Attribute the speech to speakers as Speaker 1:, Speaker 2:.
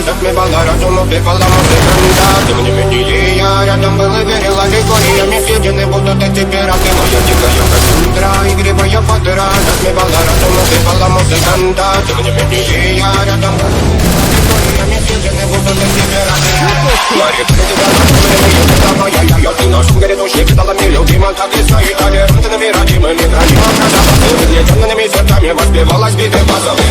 Speaker 1: затмевала разум, убивала музыканта. Тем не менее я рядом был и верила легко, и я не съедены будут эти пираты. Моя дикая Кассандра, игривая пантера, затмевала разум, убивала музыканта. Тем не менее я рядом был и верила легко, и я не съедены будут эти пираты. Мария, ты я ты нашим грядущим кидалами любима, так и свои толерантными родимыми храним образа. С летенными сердцами воспевалась биты базов.